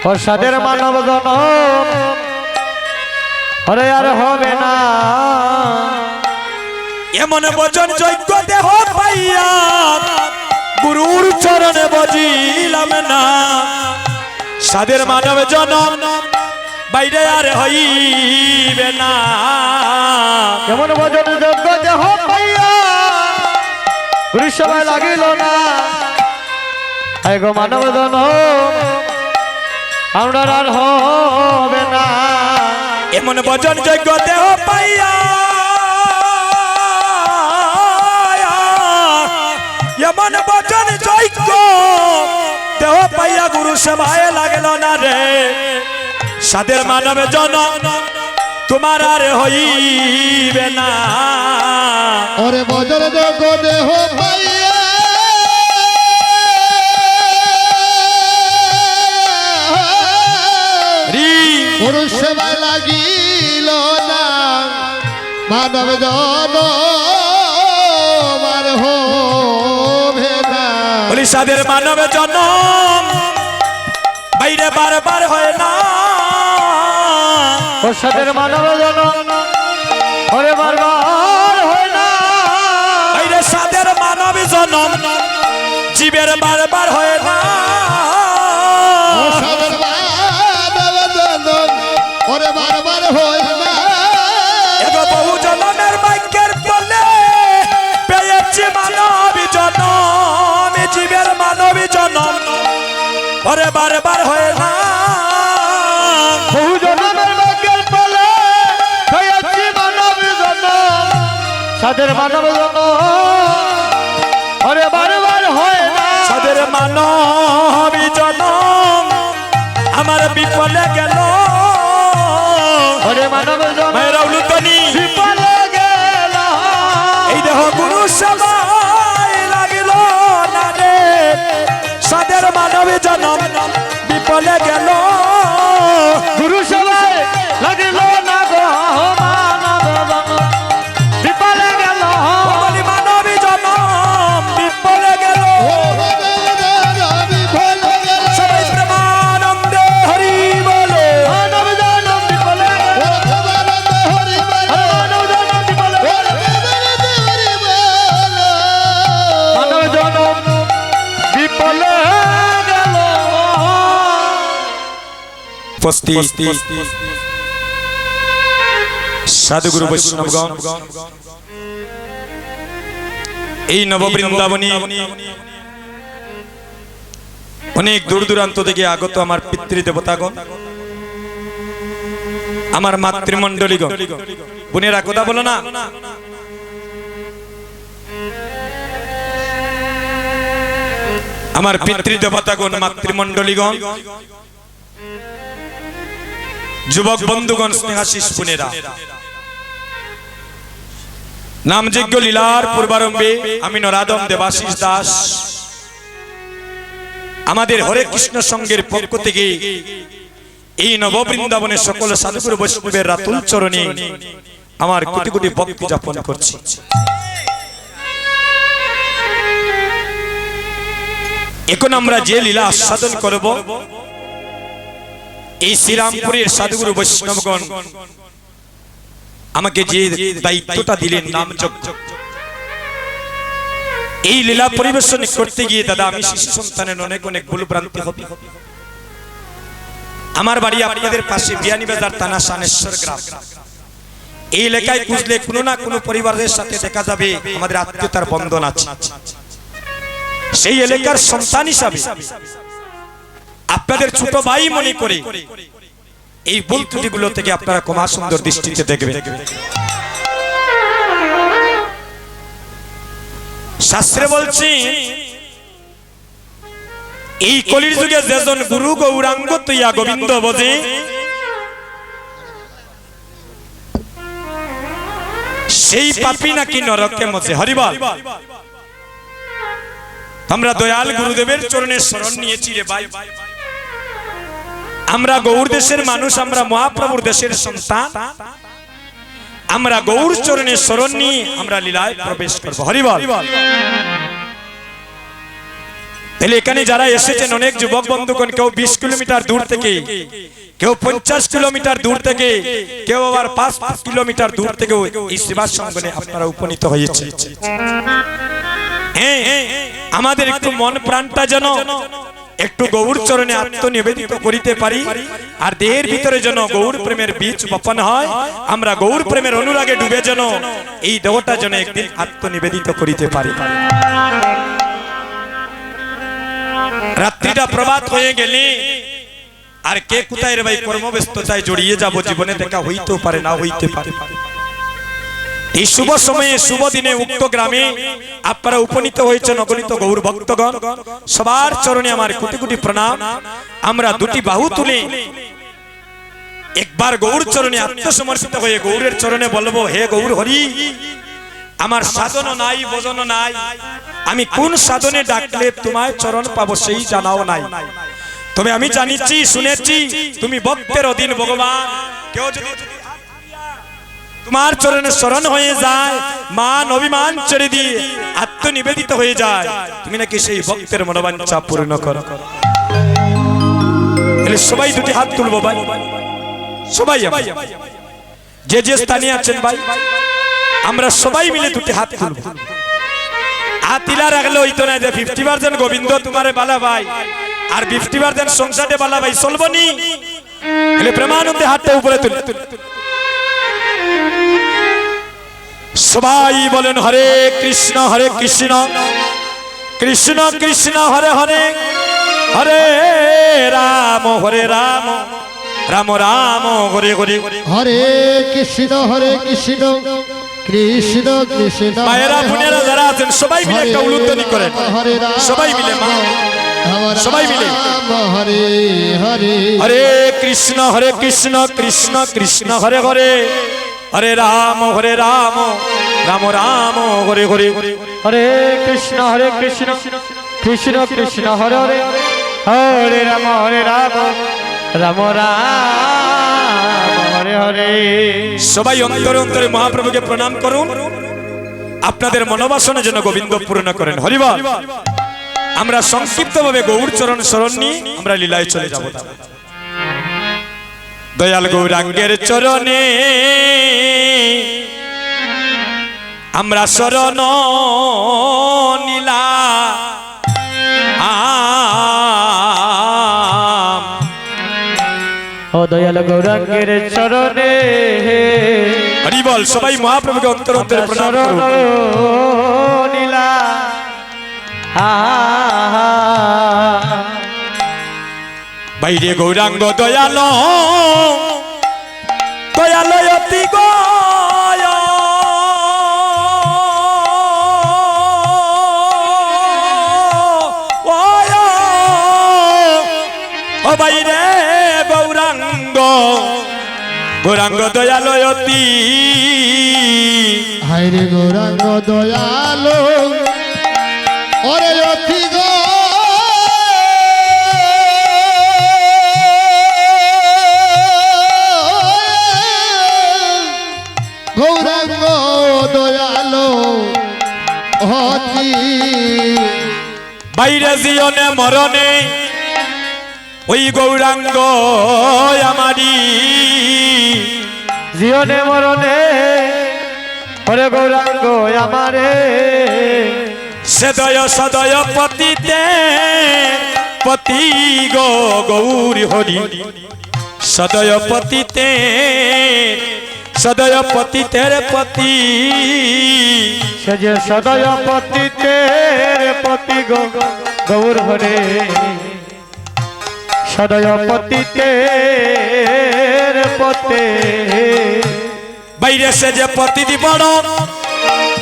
প্রসাদের মানব জনম হরে আর হবে না এমন বচন যোগ্য দেহ পাইয়া গুরুর চরণে বজিলাম না সাদের মানব জনম বাইরে আর হইবে না এমন বচন যোগ্য দেহ পাইয়া গুরুর সময় লাগিল না গো মানব জনম আমরা আর হবে না এমন বচন যোগ্য দেহ পাইয়া এমন বচন যোগ্য দেহ পাইয়া গুরু সেবায় লাগল না রে সাদের মানব জনম তোমার আর হইবে না ওরে বচন যোগ্য দেহ পাইয়া গুরু সেবায় লাগিল না মানব জনম আর হবে না বলি সাদের মানব জনম বাইরে বারবার হয় না প্রসাদের মানব জনম হরে বারবার হয় না বাইরে সাদের মানব জনম জীবের বারবার হয় না সাদের মানব জনম ওরে বারবার হয় না এগো বহু জনমের ভাগ্যের ফলে পেয়েছি মানব জনম জীবের মানব জনম ওরে বারবার হয় না বহু জনমের ভাগ্যের ফলে হয়েছি মানব জনম সাদের মানব জনম হরে বারবার হয় না সাদের মানব জনম আমার বিফলে গেল হরে মানব জনম মেয়েরা উলুতনি বিফলে গেল এই দেহ গুরু সবাই লাগিল না রে সাদের মানব জনম বিফলে গেল গুরু সবাই লাগিল না গো মানব জনম বিফলে গেল বলি মানব জনম বিফলে গেল সবাই প্রেমানন্দে হরি বলে মানব জনম বিফলে গেল মানব জনম বিফলে গেল মানব জনম বিফলে গেল উপস্থিত সাধুগুরু বৈষ্ণবগণ এই নববৃন্দাবনী অনেক দূর দূরান্ত থেকে আগত আমার পিতৃদেবতাগণ আমার মাতৃমণ্ডলীগণ বোনেরা কথা বলো না আমার পিতৃদেবতাগণ মাতৃমণ্ডলীগণ যুবক বন্ধুগণ স্নেহাশিস বোনেরা নামযজ্ঞ লীলার পূর্বারম্ভে আমি নরাদম দেবাশিস দাস আমাদের হরে কৃষ্ণ সঙ্গের পক্ষ থেকে এই নববৃন্দাবনের সকল সাধুগুরু বৈষ্ণবের রাতুল চরণে আমার কোটি কোটি ভক্তি যাপন করছি এখন আমরা যে লীলা আস্বাদন করব এই শ্রীরামপুরের সাধুগুরু বৈষ্ণবগণ আমাকে যে দায়িত্বটা দিলেন নামযজ্ঞ এই লীলা পরিবেশন করতে গিয়ে দাদা আমি শিশু সন্তানের অনেক অনেক ভুল ভ্রান্তি হবে আমার বাড়ি আপনাদের পাশে বিয়ানীবাজার থানা শানেশ্বর গ্রাম এই এলাকায় খুঁজলে কোনো না কোনো পরিবারের সাথে দেখা যাবে আমাদের আত্মীয়তার বন্ধন আছে সেই এলাকার সন্তান হিসাবে আপনাদের ছোট ভাই মনে করে এই ভুল ত্রুটিগুলো থেকে আপনারা ক্ষমা সুন্দর দৃষ্টিতে দেখবেন শাস্ত্রে বলছি এই কলির যুগে যেজন গুরু গৌরাঙ্গ তৈয়া গোবিন্দ বোঝে সেই পাপী নাকি নরকে মজে হরিবল আমরা দয়াল গুরুদেবের চরণে শরণ নিয়েছি রে ভাই আমরা গৌর দেশের মানুষ আমরা মহাপ্রভুর দেশের সন্তান আমরা গৌর চরণে শরণ নিয়ে আমরা লীলায় প্রবেশ করব হরি বল তাহলে এখানে যারা এসেছেন অনেক যুবক বন্ধুগণ, কেউ 20 কিলোমিটার দূর থেকে, কেউ 50 কিলোমিটার দূর থেকে, কেউ আবার 5 কিলোমিটার দূর থেকে এই সেবা সঙ্গনে আপনারা উপনীত হয়েছে। আমাদের একটু মন প্রাণটা যেন একটু গৌর চরণে আত্মনিবেদিত করিতে পারি, আর দেহের ভিতরে যেন গৌর প্রেমের বীজ বপন হয়, আমরা গৌর প্রেমের অনুরাগে ডুবে যেন এই দেহটা যেন একদিন আত্মনিবেদিত করিতে পারি। রাত্রিটা প্রভাত হয়ে গেলে আর কে কোথায় রে ভাই কর্মব্যস্ততায় জড়িয়ে যাব, জীবনে দেখা হইতেও পারে, না হইতে পারে। এই শুভ সময়ে শুভ দিনে উক্ত গ্রামে আপনারা উপনীত হয়েছেন অগণিত গৌর ভক্তগণ, সবার চরণে আমার কোটি কোটি প্রণাম। আমরা দুটি বাহু তুলে একবার গৌর চরণে আত্মসমর্পিত হয়ে গৌরের চরণে বলবো, হে গৌর হরি, আমার সাধন নাই, ভজন নাই, আমি কোন সাধনে ডাকলে তোমায় চরণ পাবো সেই জানাও নাই, তবে আমি জানিছি, শুনেছি তুমি ভক্তের অধীন ভগবান। কেউ যদি তোমার চরণে শরণ হয়ে যায়, মান অভিমান ছেড়ে দিয়ে আত্মনিবেদিত হয়ে যায়, তুমি নাকি সেই ভক্তের মনোবাঞ্ছা পূর্ণ করো। সবাই দুটি হাত তুলবো ভাই, সবাই যে যে স্থানে আছেন ভাই, আমরা সবাই মিলে দুটি হাত তুলবো। হাত তিলা রাখলে হইতো না যে 50% গোবিন্দ তোমারে বালা ভাই আর 50% সংসারে বালা ভাই, চলবো নি? প্রেমানন্দে হাতটা উপরে তুলে সবাই বলেন, হরে কৃষ্ণ কৃষ্ণ কৃষ্ণ হরে হরে, হরে রাম রাম রাম হরে হরে, হরে কৃষ্ণ কৃষ্ণ কৃষ্ণ। মায়েরা বোনেরা যারা আছেন সবাই মিলে একটা উলুধ্বনি করেন, সবাই মিলে, সবাই মিলে হরে হরে, হরে কৃষ্ণ কৃষ্ণ কৃষ্ণ হরে হরে, হরে রাম রাম রাম হরে হরে, হরে কৃষ্ণ কৃষ্ণ কৃষ্ণ হরে হরে, হরে রাম রাম রাম হরে হরে। সবাই অন্তরে অন্তরে মহাপ্রভুকে প্রণাম করুন, আপনাদের মনোবাসনা যেন গোবিন্দ পূর্ণ করেন। হরিবল। আমরা সংক্ষিপ্ত ভাবে গৌর চরণ শরণ নিয়ে আমরা লীলায় চলে যাব। দয়াল গৌরাঙ্গের চরণে আমরা শরণ নীলা, ও দয়াল গৌরাঙ্গের চরণে, হরিবল। সবাই মহাপ্রভুকে অন্তর অন্তরে প্রণাম করুন। নীলা বাইরে গৌরাঙ্গ দয়াল দয়াল অতি গয়, ও বাইরে গৌরাঙ্গ গৌরাঙ্গ দয়াল অতি, হায়রে গৌরাঙ্গ দয়ালো, ওরে অতি গো গৌরাঙ্গ দয়ালো অতি, বাইরে জীবনে মরণে ওই গৌরাঙ্গ আমারি, জীবনে মরণে হরে গৌরাঙ্গ আমারে, সদয় সদয় পতিতে পতি গো গৌরী হরি, সদয় পতিতে সদয় পতিতের পতি, সে যে সদয় পতিতের পতি গো গৌর হরে, সদয় পতিতের পতে, বাইরে সে যে পতি বড়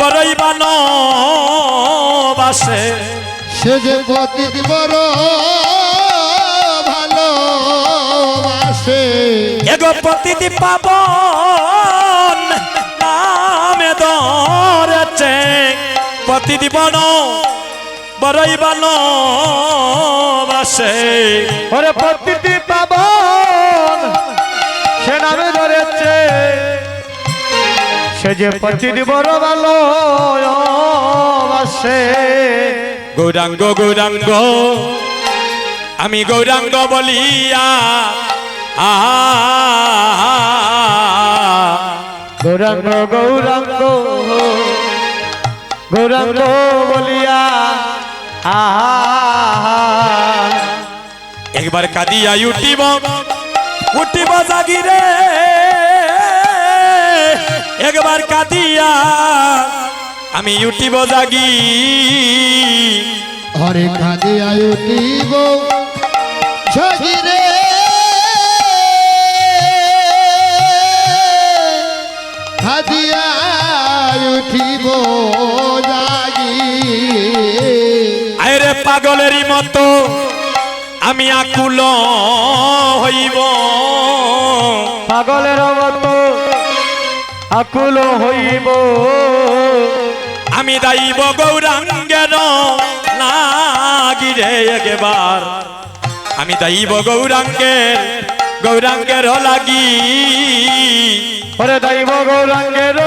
বড়ই বান বাসে, সে যে পতি বড় ভালোবাসে, এগো পতি পাবন নামে ধরেছে, পতি বড় বড়ই বান বাসে, ওরে পতি পাবন সে নামে ধরেছে, সে যে পতি বড় ভালোবাসে, গৌরাঙ্গ গৌরাঙ্গ আমি গৌরাঙ্গ বলিয়া গৌরাঙ্গ গৌরাঙ্গ গৌরাঙ্গ বলিয়া একবার কাঁদিয়া উঠিব উঠিব জাগিরে একবার কাঁদিয়া আমি উঠিব জাগি হরে কাঁদে আয়ুটিব জাগিরে কাঁদিয়া উঠিব জাগি আরে পাগলেরই মতো আমি আকুল হইব পাগলের মতো আকুল হইব আমি দাইব গৌরাঙ্গের লাগিরে একবার আমি দাইব গৌরাঙ্গের লাগি ওরে দৈব গৌরাঙ্গের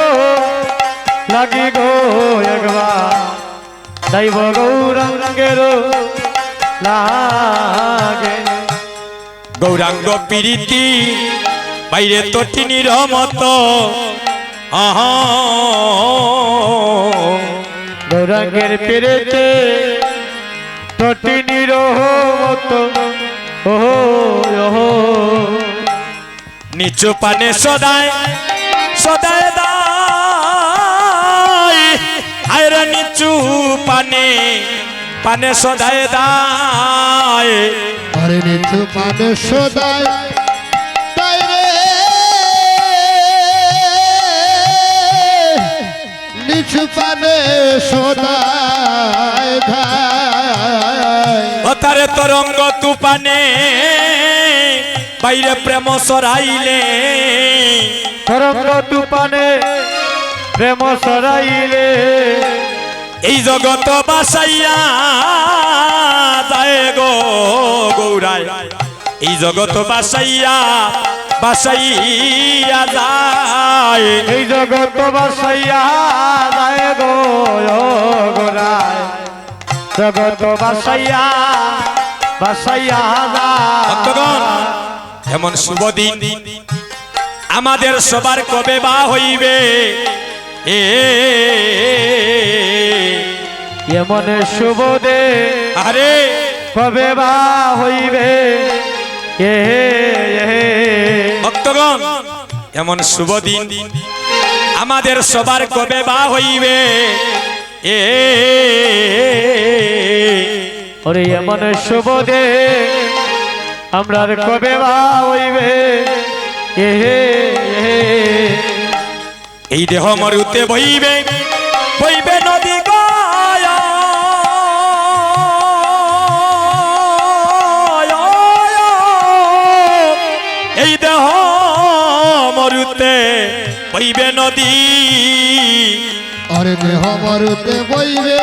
লাগি গো একবার দৈব গৌরাঙ্গের লাগে গৌরাঙ্গ প্রীতি বাইরে তটিনীর মতো গৌরাঙ্গের পেরেতে তটিনীর মতো নিচু পানে সদায় সদায় দায় আয়রা নিচু পানে পানে সদায় দায় হরে নিচু পানে সদায় তাই রে নিচু পানে সদায় ধায় ও তারে তরঙ্গ তুপানে বাইরে প্রেম সরাইলে তরঙ্গ তুপানে প্রেম সরাইলে এই জগত বাসাইয়া যায় গো গৌরায় এই জগত বাসাইয়া বাসাইয়া যায় এই জগত বাসাইয়া যায় গো গোরায় জগত বাসাইয়া বাসাইয়া ভক্তগণ এমন শুভ দিন আমাদের সবার কবে বা হইবে এমন শুভ দে আরে কবে বা হইবে ভক্তগণ এমন শুভ দিন আমাদের সবার কবে বা হইবে ওরে এমন শুভ দে আমরার কবে বা হইবে এই দেহ মরুতে বইবে বইবে নদী গয় এই দেহ মরুতে বইবে নদী অরে দেহ মরুতে বইবে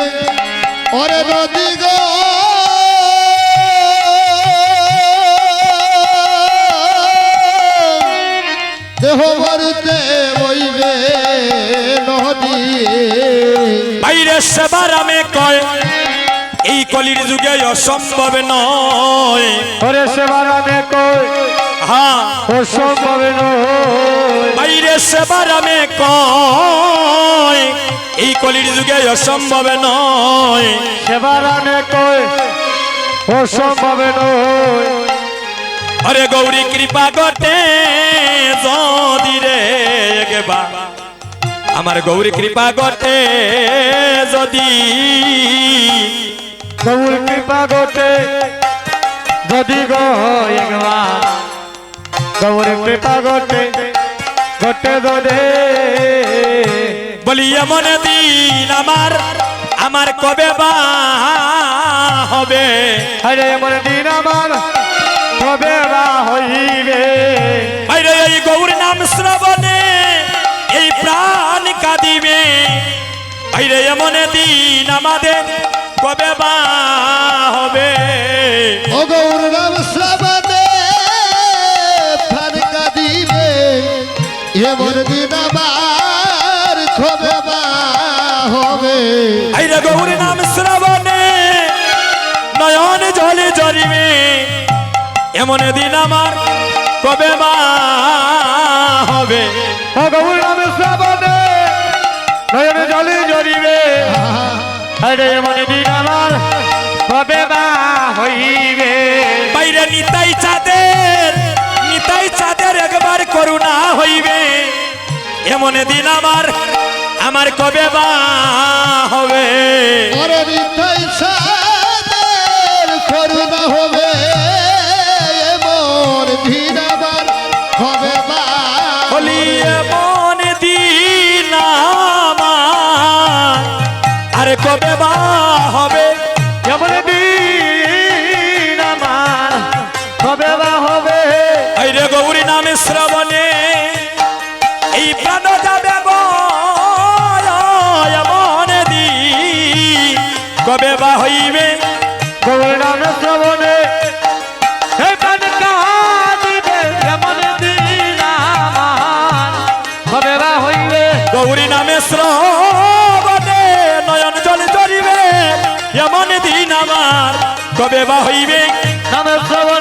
অরে নদী গো দেহ মরুতে বইবে নদী বাইরে সেবার আমি কয় এই কলির যুগে অসম্ভব নয় ওরে সেবার আমি কই হ্যাঁ অসম্ভব নয় বাইরে সেবার আমি কয় এই কলির যুগে অসম্ভব নয় সেবার আমি কই অসম্ভব নয় अरे गौरी कृपा गटे যদি রে একবার আমার গৌরী কৃপা গটে যদি গৌর কৃপা গোটে যদি গো একবার গৌর কৃপা গোটে গোটে দে বলি এমন দিন আমার কবে বা হবে আরে এমন দিন আমার কবে বা হইবে আরে এই গৌর নাম শ্রবণে এই প্রাণ কাঁদিবে আরে এমন দিন আমাদের কবে বা হবে ও গৌর নাম শ্রবণে প্রাণ কাঁদিবে এমন দিন আমার কবে বা হবে আরে গৌর নাম শ্রবণে জড়িবে এমন দিন আমার কবে বা হবে গৌর নামে শ্রাবণে নয়ন জলে জড়িবে আরে এমন দিন আমার কবে বা হইবে বাইরে নিতাই চাঁদের একবার করুণা হইবে এমন দিন আমার কবে বা হবে ওরে নিতাই চাঁদের করুণা হবে এমন দিন আবার হবে বা বলি এমন দিন আর কবে বা হবে এমন দিন আমার কবে বা হবে এই রে গৌরী নামে শ্রবণে এই প্রাণ যাবে গো এমন দিন কবে বা হইবে গৌর নামে শ্রবণে হে প্রাণ কাঁদিবে এমন দিন আমার কবে বা হইবে গৌরী নামে শ্রবণে নয়ন জল জড়িবে এমন দিন আমার কবে বা হইবে নামে শ্রবণে